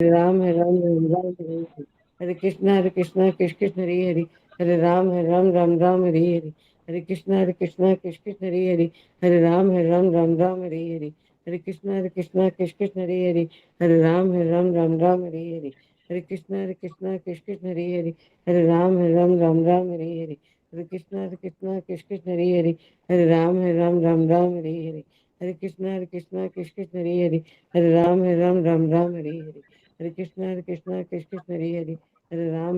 हरे राम राम हरे हरे। हरे कृष्णा कृष्ण कृष्ण हरे हरे। हरे राम हरे हरे। हरे कृष्णा कृष्ण कृष्ण हरे हरे। हरे राम हरे हरे। हरे कृष्णा कृष्ण कृष्ण हरे हरे। हरे राम हरे हरे। हरे कृष्णा कृष्ण कृष्ण हरे हरे। हरे राम हरे हरे। हरे कृष्णा कृष्ण कृष्ण हरे हरे। हरे राम हरे हरे। हरे कृष्णा कृष्ण कृष्ण हरे हरे। हरे राम हरे हरे। हरे कृष्णा कृष्ण कृष्ण हरे हरे। हरे राम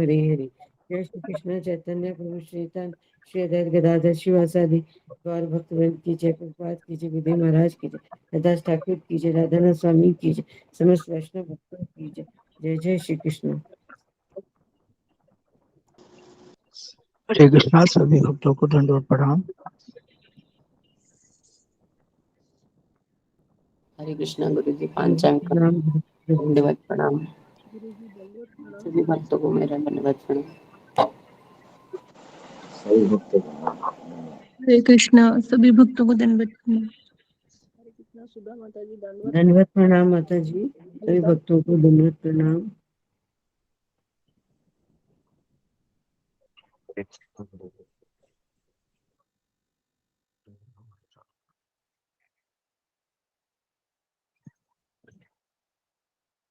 हरे हरे। जय श्री कृष्ण चैतन्य प्रभु श्रीतान श्री अद्वैत गदाधर शिवासादि गौर भक्तवृंद की जय। प्रभुपाद की जय। विजय महाराज की जय। लतास ठाकुर की जय। राधानाथ स्वामी की जय। समस्त वैष्णव भक्तों की जय। जय जय श्री कृष्ण। हरे कृष्णा। सभी भक्तों को दंडवत प्रणाम। हरे कृष्णा गुरु जी। पांचांग दंडवत प्रणाम। सभी भक्तों को मेरा दंडवत प्रणाम। हरे कृष्णा। सभी भक्तों को दंडवत प्रणाम। हरे कृष्णा सुधा माता जी दंडवत प्रणाम माता जी। सभी भक्तों को दंडवत प्रणाम।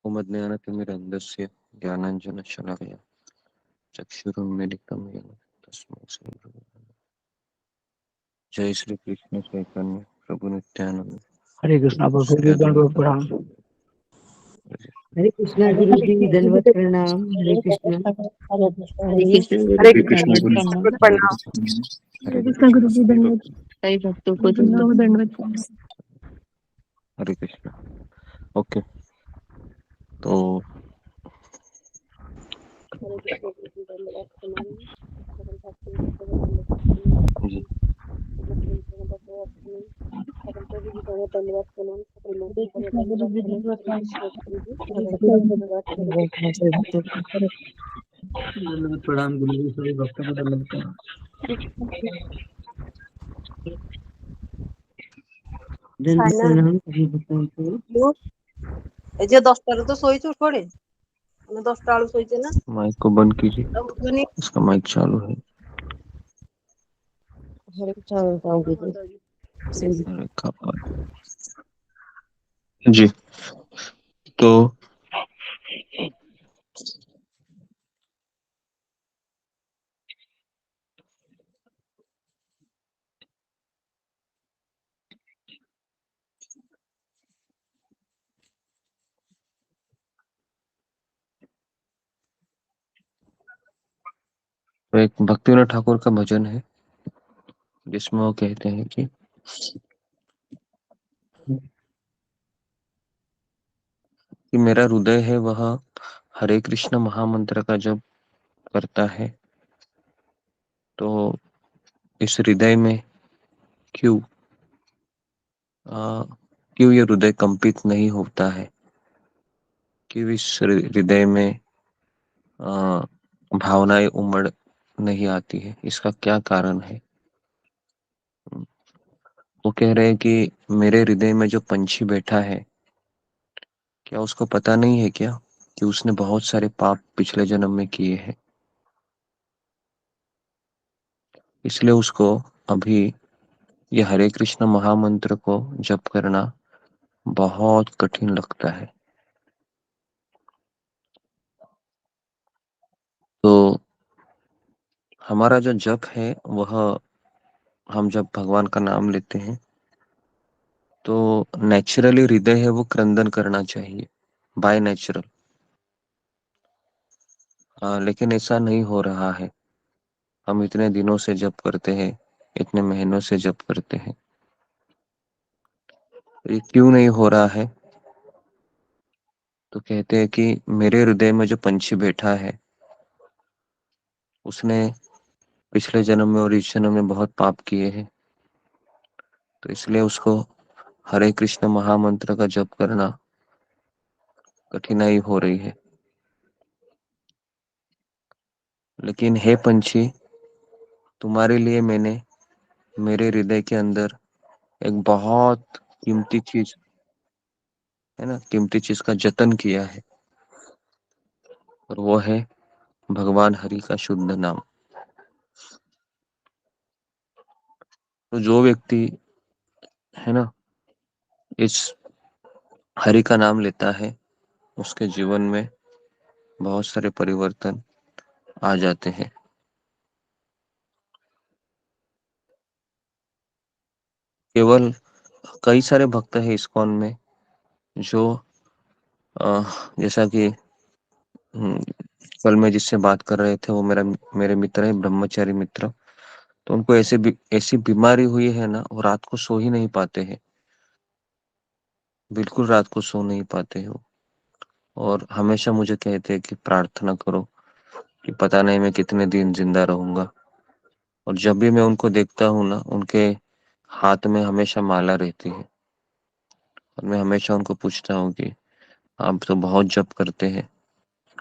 ओमज्ञानतिमिरन्धस्य ज्ञानाञ्जनशलाकया चक्षुरुन्मीलितं येन तस्मै श्रीगुरवे। जय श्री कृष्ण चैतन्य प्रभु नित्यानंद। हरे कृष्णा प्रभु श्री जी दंडवत अद्वैत प्रणाम। हरे कृष्णा गुरु जी दंडवत प्रणाम। हरे कृष्णा। हरे कृष्ण गुरु हरे जी कृष्ण दंडवत गुरु प्रणाम। जी प्रणाम। हरे कृष्ण गुरु जी दंडवत। सभी भक्तों को दंडवत प्रणाम। हरे कृष्ण। ओके, तो हरे कृष्ण गुरु जी दंडवत प्रणाम। सकल भक्तों को दंडवत प्रणाम। जी दंडवत प्रणाम। सकल प्रभु जी को दंडवत प्रणाम। सकल हरे मोक्ष को कृष्ण गुरु दंडवत जी प्रणाम। दंडवत हरे प्रणाम। कृष्ण गुरु जी हरे दंडवत प्रणाम। दंडवत प्रणाम गुरु जी। सभी भक्तों को दंडवत प्रणाम। दंडवत साइना प्रणाम सभी भक्तों को। ए जे 10 तो सोईଛୁ थोड़े ଆମେ 10ଟା ବେଳୁ ଶୋଇଛେ ନା माइक को बंद कीजिए, ଆଉ ଉଠିବନି। इसका माइक चालू है। हरे कृष्ण काम ସୁଧା कीजिए। ମାତା जी अरे कपाल। जी, तो एक भक्तिविनोद ठाकुर का भजन है जिसमें वो कहते हैं कि मेरा हृदय है वह हरे कृष्ण महामंत्र का जप करता है, तो इस हृदय में क्यों क्यों ये हृदय कंपित नहीं होता है, क्यों इस हृदय में भावनाएं उमड़ नहीं आती है, इसका क्या कारण है। वो कह रहे हैं कि मेरे हृदय में जो पंछी बैठा है, क्या उसको पता नहीं है क्या कि उसने बहुत सारे पाप पिछले जन्म में किए हैं, इसलिए उसको अभी ये हरे कृष्ण महामंत्र को जप करना बहुत कठिन लगता है। तो हमारा जो जप है वह, हम जब भगवान का नाम लेते हैं तो नेचुरली हृदय है वो क्रंदन करना चाहिए, बाय नेचुरल। लेकिन ऐसा नहीं हो रहा है। हम इतने दिनों से जप करते हैं, इतने महीनों से जप करते हैं, ये क्यों नहीं हो रहा है। तो कहते हैं कि मेरे हृदय में जो पंछी बैठा है उसने पिछले जन्म में और इस जन्म में बहुत पाप किए हैं, तो इसलिए उसको हरे कृष्ण महामंत्र का जप करना कठिनाई हो रही है। लेकिन हे पंछी, तुम्हारे लिए मैंने मेरे हृदय के अंदर एक बहुत कीमती चीज है ना, कीमती चीज का जतन किया है, और वो है भगवान हरि का शुद्ध नाम। तो जो व्यक्ति, है ना, इस हरि का नाम लेता है, उसके जीवन में बहुत सारे परिवर्तन आ जाते हैं। केवल कई सारे भक्त हैं इस्कॉन में जो जैसा कि कल मैं जिससे बात कर रहे थे वो मेरे मित्र है, ब्रह्मचारी मित्र। तो उनको ऐसी बीमारी हुई है ना, वो रात को सो ही नहीं पाते हैं, बिल्कुल रात को सो नहीं पाते हो, और हमेशा मुझे कहते हैं कि प्रार्थना करो कि पता नहीं मैं कितने दिन जिंदा रहूंगा। और जब भी मैं उनको देखता हूँ ना, उनके हाथ में हमेशा माला रहती है, और मैं हमेशा उनको पूछता हूँ कि आप तो बहुत जप करते हैं।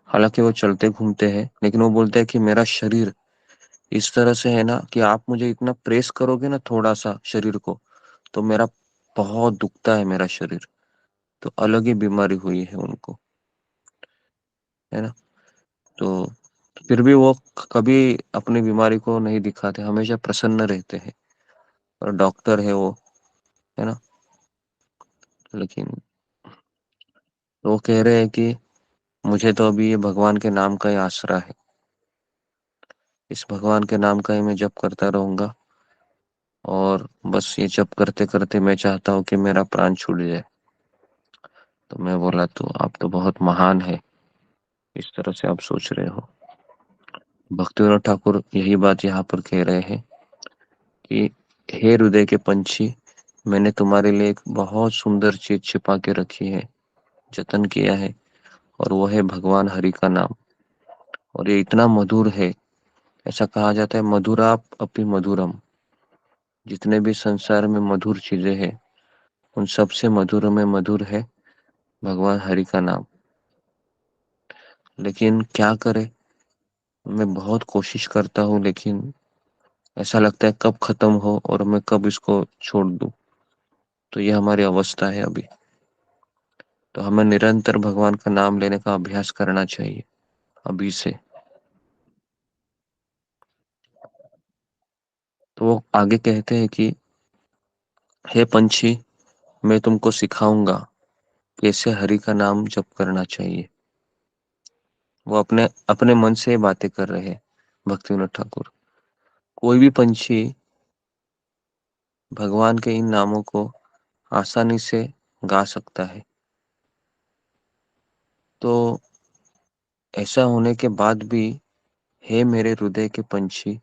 हालांकि वो चलते घूमते हैं, लेकिन वो बोलते हैं कि मेरा शरीर इस तरह से है ना कि आप मुझे इतना प्रेस करोगे ना थोड़ा सा शरीर को, तो मेरा बहुत दुखता है मेरा शरीर। तो अलग ही बीमारी हुई है उनको, है ना। तो फिर भी वो कभी अपनी बीमारी को नहीं दिखाते, हमेशा प्रसन्न रहते हैं, और डॉक्टर है वो, है ना। लेकिन वो कह रहे हैं कि मुझे तो अभी ये भगवान के नाम का ही आसरा है, इस भगवान के नाम का ही मैं जप करता रहूंगा, और बस ये जप करते करते मैं चाहता हूँ कि मेरा प्राण छूट जाए। तो मैं बोला तो आप तो बहुत महान है, इस तरह से आप सोच रहे हो। भक्तिविनोद ठाकुर यही बात यहाँ पर कह रहे हैं कि हे हृदय के पंछी, मैंने तुम्हारे लिए एक बहुत सुंदर चीज छिपा के रखी है, जतन किया है, और वो है भगवान हरि का नाम। और ये इतना मधुर है, ऐसा कहा जाता है मधुराप अपि मधुरम। जितने भी संसार में मधुर चीजें हैं, उन सबसे मधुर में मधुर है भगवान हरि का नाम। लेकिन क्या करे, मैं बहुत कोशिश करता हूँ, लेकिन ऐसा लगता है कब खत्म हो और मैं कब इसको छोड़ दूं। तो ये हमारी अवस्था है अभी। तो हमें निरंतर भगवान का नाम लेने का अभ्यास करना चाहिए अभी से। तो वो आगे कहते हैं कि हे पंछी, मैं तुमको सिखाऊंगा कैसे हरि का नाम जप करना चाहिए। वो अपने अपने मन से बातें कर रहे हैं भक्तिविनोद ठाकुर। कोई भी पंछी भगवान के इन नामों को आसानी से गा सकता है। तो ऐसा होने के बाद भी, हे मेरे हृदय के पंछी,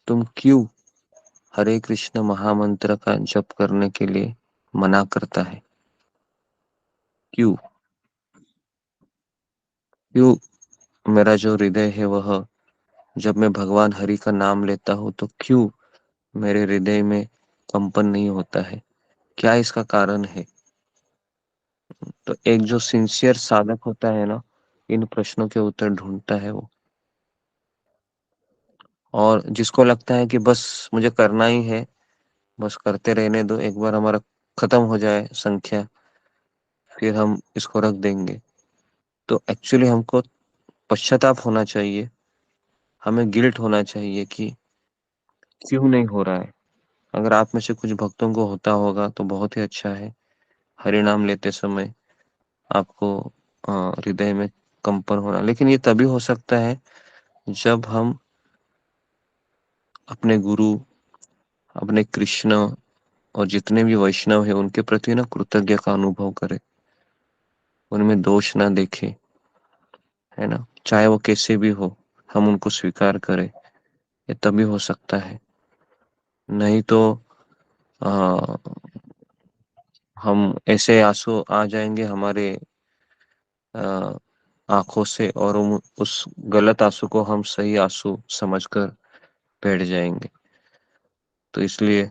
तुम क्यों हरे कृष्ण महामंत्र का जप करने के लिए मना करता है? क्यों? क्यों मेरा जो हृदय है वह, जब मैं भगवान हरि का नाम लेता हूँ तो क्यों मेरे हृदय में कंपन नहीं होता है? क्या इसका कारण है? तो एक जो सिंसियर साधक होता है ना, इन प्रश्नों के उत्तर ढूंढता है वो। और जिसको लगता है कि बस मुझे करना ही है, बस करते रहने दो, एक बार हमारा खत्म हो जाए संख्या, फिर हम इसको रख देंगे। तो एक्चुअली हमको पश्चाताप होना चाहिए, हमें गिल्ट होना चाहिए कि क्यों नहीं हो रहा है। अगर आप में से कुछ भक्तों को होता होगा तो बहुत ही अच्छा है, हरि नाम लेते समय आपको हृदय में कंपन होना। लेकिन ये तभी हो सकता है जब हम अपने गुरु, अपने कृष्ण और जितने भी वैष्णव है उनके प्रति ना कृतज्ञ का अनुभव करें, उनमें दोष ना देखें, है ना, चाहे वो कैसे भी हो, हम उनको स्वीकार करें। ये तभी हो सकता है, नहीं तो आ, हम ऐसे आंसू आ जाएंगे हमारे आ, आंखों से, और हम उस गलत आंसू को हम सही आंसू समझकर बैठ जाएंगे। तो इसलिए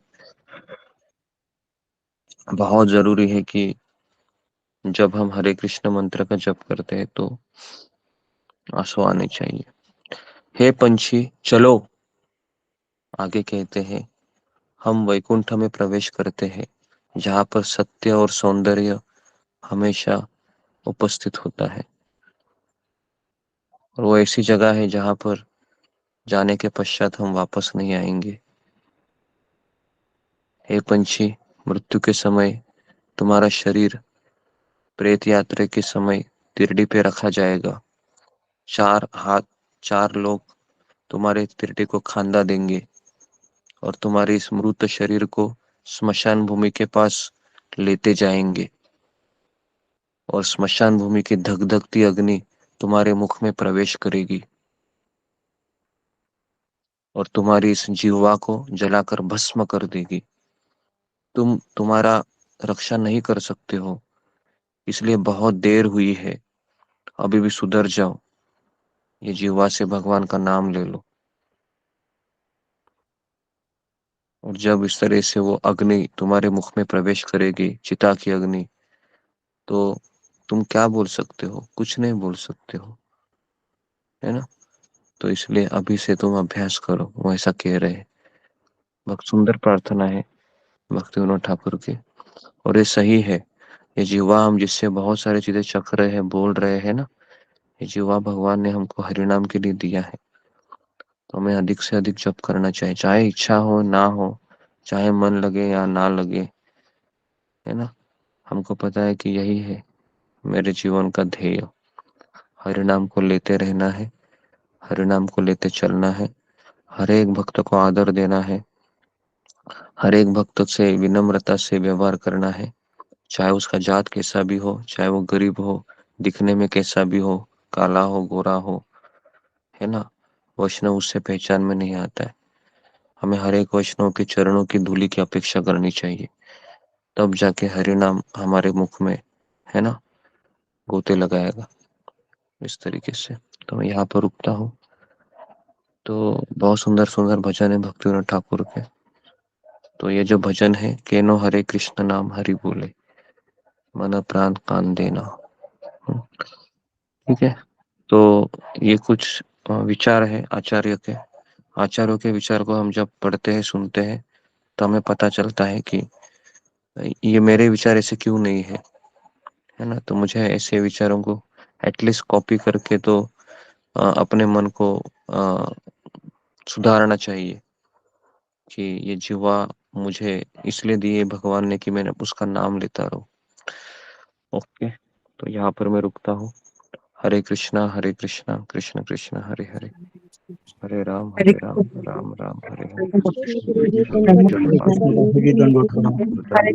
बहुत जरूरी है कि जब हम हरे कृष्ण मंत्र का जप करते हैं तो आंसू आने चाहिए। हे पंछी चलो, आगे कहते हैं, हम वैकुंठ में प्रवेश करते हैं, जहाँ पर सत्य और सौंदर्य हमेशा उपस्थित होता है, और वो ऐसी जगह है जहाँ पर जाने के पश्चात हम वापस नहीं आएंगे। हे पंछी, मृत्यु के समय तुम्हारा शरीर प्रेत यात्रा के समय तिरडी पे रखा जाएगा। 4 हाथ 4 लोग तुम्हारे तिरडी को खांदा देंगे और तुम्हारे इस मृत शरीर को स्मशान भूमि के पास लेते जाएंगे, और स्मशान भूमि की धगधगती अग्नि तुम्हारे मुख में प्रवेश करेगी और तुम्हारी इस जीवा को जलाकर भस्म कर देगी। तुम तुम्हारा रक्षा नहीं कर सकते हो, इसलिए बहुत देर हुई है, अभी भी सुधर जाओ। ये जीवा से भगवान का नाम ले लो। और जब इस तरह से वो अग्नि तुम्हारे मुख में प्रवेश करेगी, चिता की अग्नि, तो तुम क्या बोल सकते हो? कुछ नहीं बोल सकते हो, है ना? तो इसलिए अभी से तुम अभ्यास करो, वो ऐसा कह रहे हैं। बहुत सुंदर प्रार्थना है भक्ति विनोद ठाकुर की, और ये सही है। ये जीवा हम जिससे बहुत सारी चीजें चख रहे हैं, बोल रहे हैं ना, ये जीवा भगवान ने हमको हरिनाम के लिए दिया है। तो हमें अधिक से अधिक जप करना चाहिए, चाहे इच्छा हो ना हो, चाहे मन लगे या ना लगे, है ना? हमको पता है कि यही है मेरे जीवन का ध्येय। हरिनाम को लेते रहना है, हरिनाम को लेते चलना है, हर एक भक्त को आदर देना है, हर एक भक्त से विनम्रता से व्यवहार करना है, चाहे उसका जात कैसा भी हो, चाहे वो गरीब हो, दिखने में कैसा भी हो, काला हो, गोरा हो, है ना? वैष्णव उससे पहचान में नहीं आता है। हमें हर एक वैष्णव के चरणों की धूली की अपेक्षा करनी चाहिए, तब जाके हरि नाम हमारे मुख में, है ना, गोते लगाएगा। इस तरीके से तो मैं यहाँ पर रुकता हूँ। तो बहुत सुंदर सुंदर भजन है भक्ति विनोद ठाकुर के। तो ये जो भजन है, केनो हरे कृष्ण नाम हरि बोले, मन प्राण कान देना। ठीक है, तो ये कुछ विचार है आचार्य के। आचार्यों के विचार को हम जब पढ़ते हैं, सुनते हैं, तो हमें पता चलता है कि ये मेरे विचार ऐसे क्यों नहीं है ना? तो मुझे ऐसे विचारों को एटलीस्ट कॉपी करके तो अपने मन को सुधारना चाहिए कि ये जीवा मुझे इसलिए दिए भगवान ने कि मैंने उसका नाम लेता रहूं। ओके, तो यहाँ पर मैं रुकता हूँ। हरे कृष्णा कृष्ण कृष्ण हरे हरे, हरे राम राम राम हरे हरे। गुरुजी, धन्यवाद। दंडवत प्रणाम। हरे